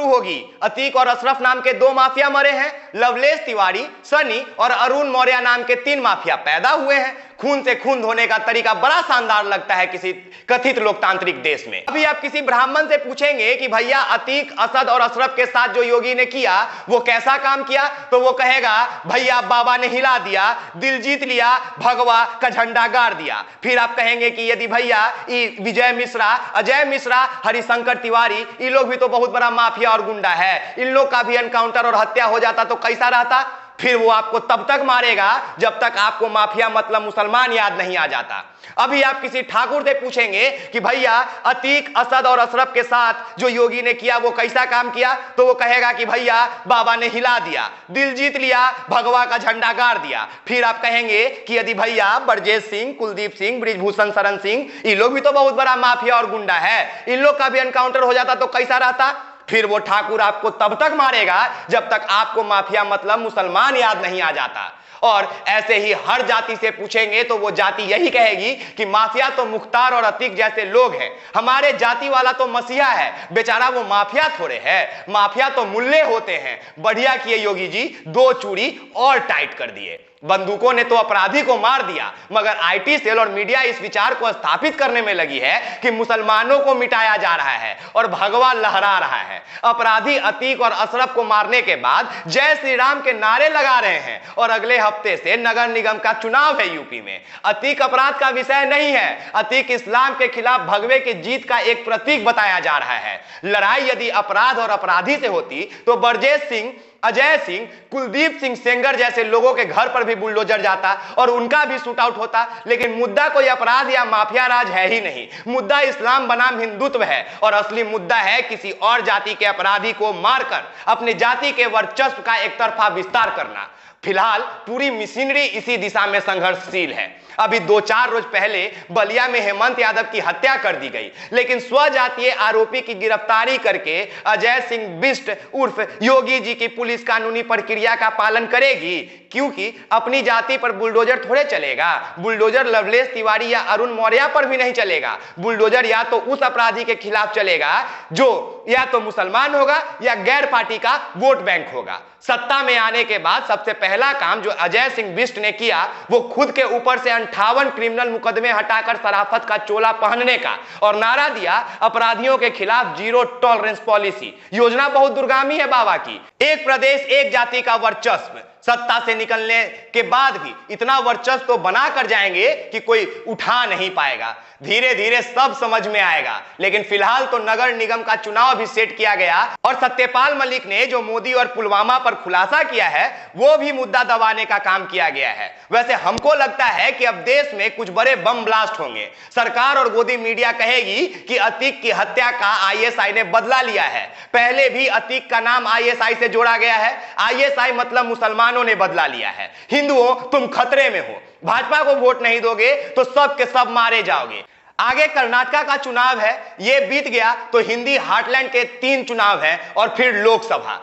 शुरू होगी। अतीक और अशरफ नाम के 2 माफिया मरे हैं। लवलेश तिवारी, सनी और अरुण मौर्य नाम के 3 माफिया पैदा हुए हैं। खून से खून धोने का तरीका बड़ा शानदार लगता है किसी कथित लोकतांत्रिक देश में। अभी आप किसी ब्राह्मण से पूछेंगे कि भैया अतीक, असद और अशरफ के साथ जो योगी ने किया वो कैसा काम किया, तो वो कहेगा भैया बाबा ने हिला दिया, दिल जीत लिया, भगवा का झंडा गाड़ दिया। फिर आप कहेंगे कि यदि भैया विजय मिश्रा, अजय मिश्रा, हरिशंकर तिवारी, ये लोग भी तो बहुत बड़ा माफिया और गुंडा है, इन लोग का भी एनकाउंटर और हत्या हो जाता तो कैसा रहता। फिर वो आपको तब तक मारेगा जब तक आपको माफिया मतलब मुसलमान याद नहीं आ जाता। अभी आप किसी ठाकुर से पूछेंगे कि भैया अतीक, असद और अशरफ के साथ जो योगी ने किया वो कैसा काम किया, तो वो कहेगा कि भैया बाबा ने हिला दिया, दिल जीत लिया, भगवा का झंडा गाड़ दिया। फिर आप कहेंगे कि यदि भैया ब्रजेश सिंह, कुलदीप सिंह, बृजभूषण शरण सिंह, ये लोग भी तो बहुत बड़ा माफिया और गुंडा है, इन लोग का भी एनकाउंटर हो जाता तो कैसा रहता। फिर वो ठाकुर आपको तब तक मारेगा जब तक आपको माफिया मतलब मुसलमान याद नहीं आ जाता। और ऐसे ही हर जाति से पूछेंगे तो वो जाति यही कहेगी कि माफिया तो मुख्तार और अतीक जैसे लोग हैं, हमारे जाति वाला तो मसीहा है, बेचारा वो माफिया थोड़े है, माफिया तो मुल्ले होते हैं। बढ़िया किए योगी जी, 2 चूड़ी और टाइट कर दिए। बंदूकों ने तो अपराधी को मार दिया, मगर आईटी सेल और मीडिया इस विचार को स्थापित करने में लगी है कि मुसलमानों को मिटाया जा रहा है और भगवा लहरा रहा है। अपराधी अतीक और अशरफ को मारने के बाद जय श्री राम के नारे लगा रहे हैं और अगले हफ्ते से नगर निगम का चुनाव है यूपी में। अतीक अपराध का विषय नहीं है, अतीक इस्लाम के खिलाफ भगवे की जीत का एक प्रतीक बताया जा रहा है। लड़ाई यदि अपराध और अपराधी से होती तो ब्रजेश सिंह, अजय सिंह, कुलदीप सिंह सेंगर जैसे लोगों के घर पर भी बुलडोजर जाता और उनका भी शूट आउट होता। लेकिन मुद्दा कोई अपराध या माफिया राज है ही नहीं, मुद्दा इस्लाम बनाम हिंदुत्व है और असली मुद्दा है किसी और जाति के अपराधी को मारकर अपनी जाति के वर्चस्व का एक तरफा विस्तार करना। फिलहाल पूरी मशीनरी इसी दिशा में संघर्षशील है। अभी 2-4 रोज पहले बलिया में हेमंत यादव की हत्या कर दी गई, लेकिन स्वजातीय आरोपी की गिरफ्तारी करके अजय सिंह बिष्ट उर्फ योगी जी की पुलिस कानूनी प्रक्रिया का पालन करेगी, क्योंकि अपनी जाति पर बुलडोजर थोड़े चलेगा। बुलडोजर लवलेश तिवारी या अरुण मौर्य पर भी नहीं चलेगा। बुलडोजर या तो उस अपराधी के खिलाफ चलेगा जो या तो मुसलमान होगा या गैर पार्टी का वोट बैंक होगा। सत्ता में आने के बाद सबसे पहला काम जो अजय सिंह बिष्ट ने किया वो खुद के ऊपर से 58 क्रिमिनल मुकदमे हटाकर शराफत का चोला पहनने का और नारा दिया अपराधियों के खिलाफ जीरो टॉलरेंस पॉलिसी। योजना बहुत दूरगामी है बाबा की। एक प्रदेश एक जाति का वर्चस्व। सत्ता से निकलने के बाद भी इतना वर्चस्व तो बना कर जाएंगे कि कोई उठा नहीं पाएगा। धीरे धीरे सब समझ में आएगा, लेकिन फिलहाल तो नगर निगम का चुनाव भी सेट किया गया और सत्यपाल मलिक ने जो मोदी और पुलवामा पर खुलासा किया है वो भी मुद्दा दबाने का काम किया गया है। वैसे हमको लगता है कि अब देश में कुछ बड़े बम ब्लास्ट होंगे। सरकार और गोदी मीडिया कहेगी कि अतीक की हत्या का आईएसआई ने बदला लिया है। पहले भी अतीक का नाम आईएसआई से जोड़ा गया है। आईएसआई मतलब मुसलमानों ने बदला लिया है। हिंदुओं तुम खतरे में हो, भाजपा को वोट नहीं दोगे तो सब के सब मारे जाओगे। आगे कर्नाटका का चुनाव है, ये बीत गया तो हिंदी हार्टलैंड के 3 चुनाव हैं और फिर लोकसभा।